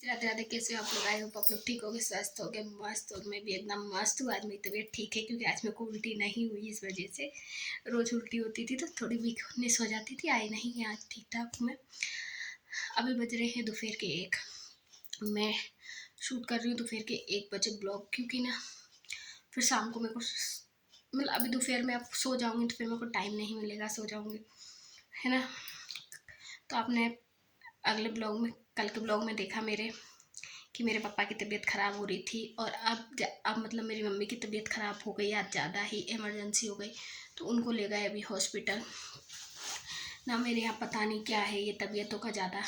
राधे राधे। कैसे हो आप लोग? आई होप आप लोग ठीक हो गए, स्वस्थ हो गए, मस्त। और मैं भी एकदम मस्त हूँ। आज मेरी तबीयत ठीक है क्योंकि आज मेरे को उल्टी नहीं हुई। इस वजह से रोज़ उल्टी होती थी तो थोड़ी वीकनेस हो जाती थी, आई नहीं है। आज ठीक ठाक हूँ मैं। अभी बज रहे हैं दोपहर के 1। मैं शूट कर रही हूँ दोपहर के 1 बजे ब्लॉग, क्योंकि ना फिर शाम को मेरे को मतलब अभी दोपहर में अब सो जाऊँगी तो फिर मेरे को टाइम नहीं मिलेगा, सो जाऊँगी, है ना। तो आपने अगले ब्लॉग में, कल के ब्लॉग में देखा मेरे कि मेरे पापा की तबीयत ख़राब हो रही थी। और अब मतलब मेरी मम्मी की तबीयत ख़राब हो गई, आज ज़्यादा ही इमरजेंसी हो गई तो उनको ले गए अभी हॉस्पिटल ना। मेरे यहाँ पता नहीं क्या है ये तबीयतों का ज़्यादा।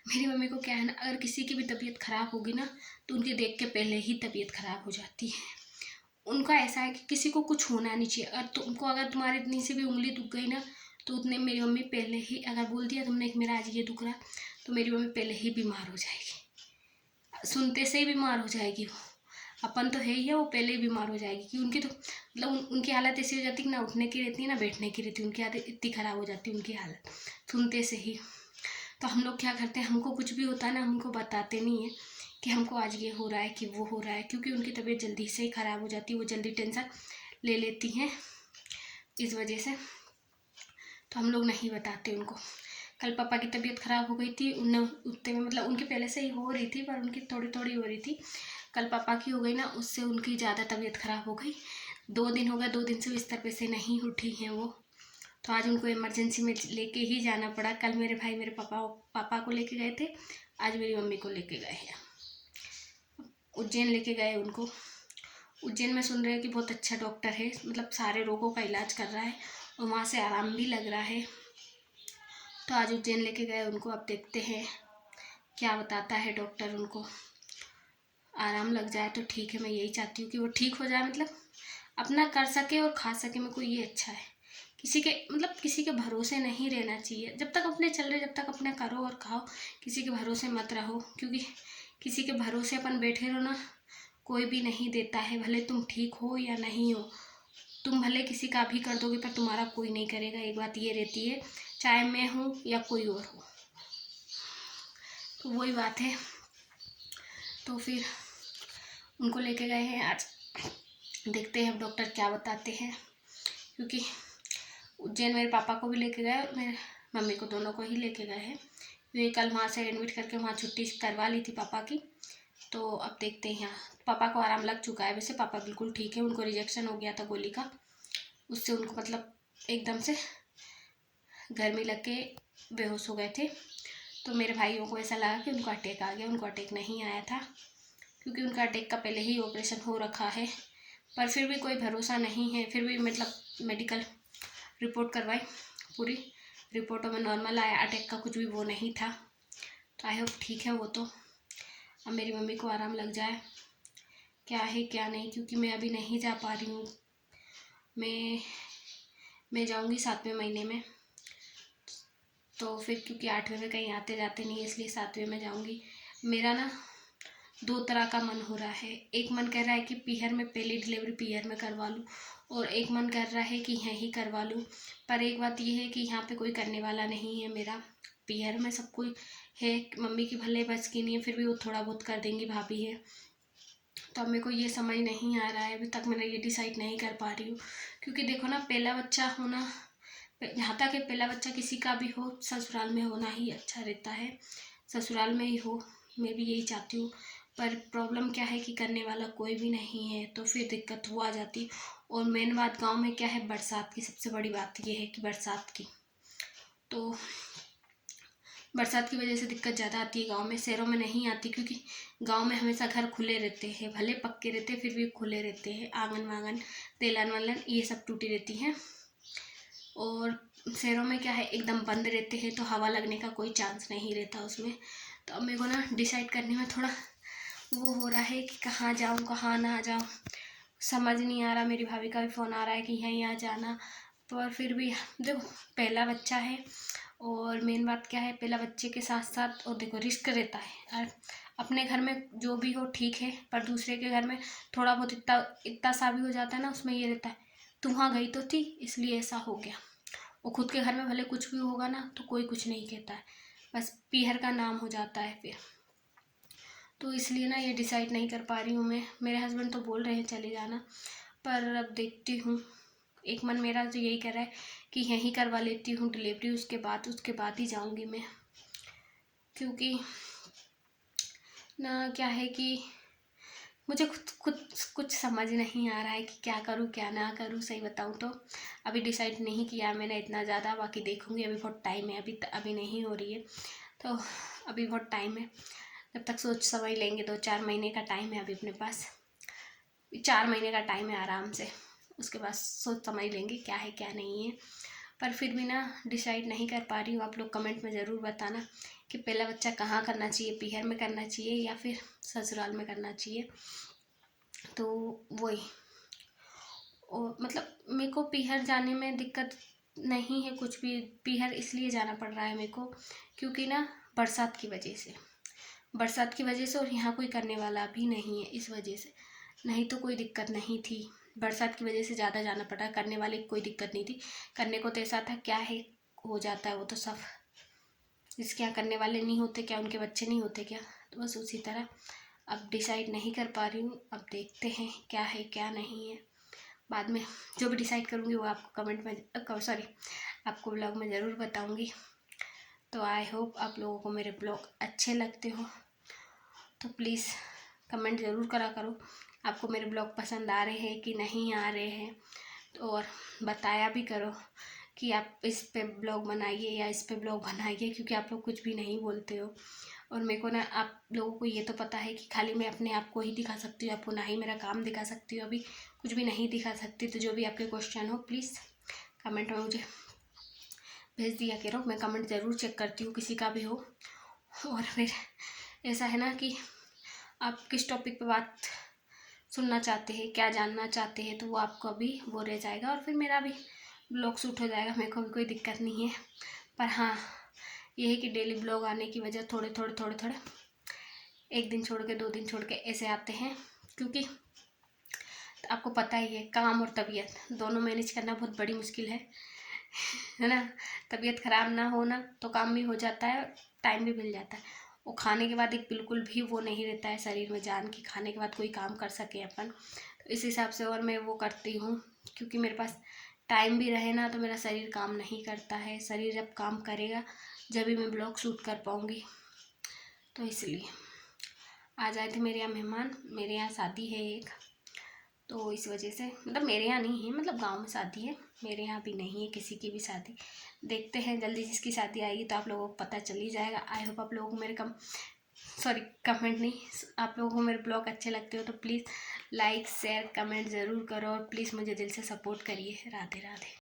मेरी मम्मी को क्या है ना, अगर किसी की भी तबीयत ख़राब होगी ना तो उनकी देख के पहले ही तबीयत ख़राब हो जाती है। उनका ऐसा है कि किसी को कुछ होना नहीं चाहिए। अगर तुम्हारी इतनी सी भी उंगली दुख गई ना तो उतने मेरी मम्मी पहले ही, अगर बोल दिया तुमने कि मेरा आज ये दुख रहा तो मेरी मम्मी पहले ही बीमार हो जाएगी, सुनते से ही बीमार हो जाएगी। वो अपन तो है ही है, वो पहले ही बीमार हो जाएगी कि उनकी तो मतलब उनकी हालत ऐसी हो जाती है कि ना उठने की रहती है ना बैठने की रहती है। उनकी आदत इतनी ख़राब हो जाती है उनकी हालत सुनते से ही। तो हम लोग क्या करते हैं, हमको कुछ भी होता है ना हमको बताते नहीं है कि हमको आज ये हो रहा है कि वो हो रहा है, क्योंकि उनकी तबीयत जल्दी से ही ख़राब हो जाती है, वो जल्दी टेंशन ले लेती हैं इस वजह से। तो हम लोग नहीं बताते उनको। कल पापा की तबीयत ख़राब हो गई थी, उन्हें उतने में मतलब उनकी पहले से ही हो रही थी पर उनकी थोड़ी थोड़ी हो रही थी। कल पापा की हो गई ना, उससे उनकी ज़्यादा तबीयत ख़राब हो गई। 2 दिन हो गए, 2 दिन से बिस्तर पे से नहीं उठी हैं वो। तो आज उनको इमरजेंसी में लेके ही जाना पड़ा। कल मेरे भाई मेरे पापा को लेके गए थे, आज मेरी मम्मी को लेके गए हैं। उज्जैन लेके गए उनको। उज्जैन में सुन रहे हैं कि बहुत अच्छा डॉक्टर है, मतलब सारे रोगों का इलाज कर रहा है और वहाँ से आराम भी लग रहा है। तो आज उज्जैन लेके गए उनको। अब देखते हैं क्या बताता है डॉक्टर। उनको आराम लग जाए तो ठीक है। मैं यही चाहती हूँ कि वो ठीक हो जाए, मतलब अपना कर सके और खा सके। मेरे को ये अच्छा है। किसी के भरोसे नहीं रहना चाहिए। जब तक अपने चल रहे, जब तक अपने करो और खाओ, किसी के भरोसे मत रहो। क्योंकि किसी के भरोसे अपन बैठे रहो ना, कोई भी नहीं देता है। भले तुम ठीक हो या नहीं हो, तुम भले किसी का भी कर दोगे पर तुम्हारा कोई नहीं करेगा। एक बात ये रहती है, चाहे मैं हूँ या कोई और हो। तो वही बात है। तो फिर उनको लेके गए हैं आज। देखते हैं अब डॉक्टर क्या बताते हैं। क्योंकि उज्जैन मेरे पापा को भी लेके गए और मेरे मम्मी को, दोनों को ही लेके गए हैं। क्योंकि कल वहाँ से एडमिट करके वहाँ छुट्टी करवा ली थी पापा की। तो अब देखते हैं। यहाँ पापा को आराम लग चुका है, वैसे पापा बिल्कुल ठीक है। उनको रिजेक्शन हो गया था गोली का, उससे उनको मतलब एकदम से गर्मी लग के बेहोश हो गए थे। तो मेरे भाइयों को ऐसा लगा कि उनको अटैक आ गया। उनको अटैक नहीं आया था, क्योंकि उनका अटैक का पहले ही ऑपरेशन हो रखा है। पर फिर भी कोई भरोसा नहीं है। फिर भी मतलब मेडिकल रिपोर्ट करवाई, पूरी रिपोर्टों में नॉर्मल आया, अटैक का कुछ भी वो नहीं था। तो आई होप ठीक है वो। तो अब मेरी मम्मी को आराम लग जाए, क्या है क्या नहीं। क्योंकि मैं अभी नहीं जा पा रही हूँ। मैं जाऊँगी 7वें महीने में। तो फिर क्योंकि 8वें में कहीं आते जाते नहीं है, इसलिए 7वें में जाऊँगी। मेरा ना 2 तरह का मन हो रहा है। एक मन कर रहा है कि पीहर में पहली डिलीवरी पीहर में करवा लूँ, और एक मन कर रहा है कि यहीं करवा लूँ। पर एक बात ये है कि यहाँ पे कोई करने वाला नहीं है मेरा। पीहर में सब कोई है, मम्मी की भले बस की नहीं है, फिर भी वो थोड़ा बहुत कर देंगी, भाभी है। तो अब मेरे को ये समझ नहीं आ रहा है, अभी तक मैंने ये डिसाइड नहीं कर पा रही हूँ। क्योंकि देखो ना, पहला बच्चा होना, जहाँ तक है पहला बच्चा किसी का भी हो, ससुराल में होना ही अच्छा रहता है। ससुराल में ही हो, मैं भी यही चाहती हूँ। पर प्रॉब्लम क्या है कि करने वाला कोई भी नहीं है, तो फिर दिक्कत वो आ जाती। और मेन बात गांव में क्या है, बरसात की। सबसे बड़ी बात ये है कि बरसात की, तो बरसात की वजह से दिक्कत ज़्यादा आती है गांव में। शहरों में नहीं आती, क्योंकि गांव में हमेशा घर खुले रहते हैं, भले पक्के रहते हैं फिर भी खुले रहते हैं। आंगन वांगन, तेलन वालन ये सब टूटी रहती हैं। और शहरों में क्या है, एकदम बंद रहते हैं, तो हवा लगने का कोई चांस नहीं रहता उसमें। तो अब मेरे को ना डिसाइड करने में थोड़ा वो हो रहा है कि कहाँ जाऊँ कहाँ ना जाऊँ, समझ नहीं आ रहा। मेरी भाभी का भी फ़ोन आ रहा है कि यहीं आ जाना। पर फिर भी देखो, पहला बच्चा है, और मेन बात क्या है, पहला बच्चे के साथ साथ और देखो रिस्क रहता है। और अपने घर में जो भी हो ठीक है, पर दूसरे के घर में थोड़ा बहुत इतना इतना सा भी हो जाता है ना, उसमें ये रहता है तू वहाँ गई तो थी इसलिए ऐसा हो गया। और खुद के घर में भले कुछ भी होगा ना तो कोई कुछ नहीं कहता है, बस पीहर का नाम हो जाता है फिर। तो इसलिए ना ये डिसाइड नहीं कर पा रही हूँ मैं। मेरे हस्बैंड तो बोल रहे हैं चले जाना, पर अब देखती हूँ। एक मन मेरा तो यही कर रहा है कि यहीं करवा लेती हूँ डिलीवरी, उसके बाद ही जाऊँगी मैं। क्योंकि ना क्या है कि मुझे खुद खुद कुछ समझ नहीं आ रहा है कि क्या करूँ क्या ना करूँ। सही बताऊँ तो अभी डिसाइड नहीं किया मैंने इतना ज़्यादा, बाकी देखूँगी। अभी बहुत टाइम है, अभी नहीं हो रही है, तो अभी बहुत टाइम है। जब तक सोच समझ लेंगे, 2-4 महीने का टाइम है अभी अपने पास, 4 महीने का टाइम है आराम से। उसके बाद सोच समझ लेंगे क्या है क्या नहीं है। पर फिर भी ना डिसाइड नहीं कर पा रही हूँ। आप लोग कमेंट में ज़रूर बताना कि पहला बच्चा कहाँ करना चाहिए, पीहर में करना चाहिए या फिर ससुराल में करना चाहिए। तो वही, और मतलब मेरे को पीहर जाने में दिक्कत नहीं है कुछ भी। पीहर इसलिए जाना पड़ रहा है मेरे को क्योंकि ना बरसात की वजह से और यहाँ कोई करने वाला भी नहीं है इस वजह से। नहीं तो कोई दिक्कत नहीं थी, बरसात की वजह से ज़्यादा जाना पड़ा। करने वाले की कोई दिक्कत नहीं थी, करने को तो ऐसा था क्या है, हो जाता है वो तो सब। जिसके यहाँ करने वाले नहीं होते क्या, उनके बच्चे नहीं होते क्या? तो बस उसी तरह अब डिसाइड नहीं कर पा रही हूँ। अब देखते हैं क्या है क्या नहीं है। बाद में जो भी डिसाइड करूँगी वो आपको कमेंट में आपको ब्लॉग में ज़रूर बताऊँगी। तो आई होप आप लोगों को मेरे ब्लॉग अच्छे लगते हो, तो प्लीज़ कमेंट ज़रूर करा करो आपको मेरे ब्लॉग पसंद आ रहे हैं कि नहीं आ रहे हैं। तो और बताया भी करो कि आप इस पे ब्लॉग बनाइए या इस पे ब्लॉग बनाइए, क्योंकि आप लोग कुछ भी नहीं बोलते हो। और मेरे को ना आप लोगों को ये तो पता है कि खाली मैं अपने आप को ही दिखा सकती हूँ, आपको ना ही मेरा काम दिखा सकती हूँ। अभी कुछ भी नहीं दिखा सकती। तो जो भी आपके क्वेश्चन हो प्लीज़ कमेंट में मुझे भेज दिया करो। मैं कमेंट ज़रूर चेक करती हूँ किसी का भी हो। और फिर ऐसा है ना कि आप किस टॉपिक पे बात सुनना चाहते हैं, क्या जानना चाहते हैं, तो वो आपको अभी वो रह जाएगा और फिर मेरा भी ब्लॉग शूट हो जाएगा। मेरे को भी कोई दिक्कत नहीं है। पर हाँ, ये है कि डेली ब्लॉग आने की वजह थोड़े थोड़े एक दिन छोड़ के 2 दिन छोड़ के ऐसे आते हैं, क्योंकि आपको पता ही है काम और तबीयत दोनों मैनेज करना बहुत बड़ी मुश्किल है ना। तबीयत ख़राब ना हो ना तो काम भी हो जाता है, टाइम भी मिल जाता है। वो खाने के बाद एक बिल्कुल भी वो नहीं रहता है शरीर में जान कि खाने के बाद कोई काम कर सके अपन। तो इस हिसाब से और मैं वो करती हूँ, क्योंकि मेरे पास टाइम भी रहे ना तो मेरा शरीर काम नहीं करता है। शरीर जब काम करेगा जब भी मैं ब्लॉग शूट कर पाऊँगी। तो इसलिए आज आए थे मेरे यहाँ मेहमान, मेरे यहाँ शादी है एक, तो इस वजह से मतलब मेरे यहाँ नहीं है, मतलब गांव में शादी है, मेरे यहाँ भी नहीं है किसी की भी शादी। देखते हैं जल्दी जिसकी शादी आएगी तो आप लोगों को पता चल ही जाएगा। आई होप आप लोगों को मेरे कमेंट नहीं, आप लोगों को मेरे ब्लॉग अच्छे लगते हो तो प्लीज़ लाइक शेयर कमेंट ज़रूर करो और प्लीज़ मुझे दिल से सपोर्ट करिए। राधे राधे।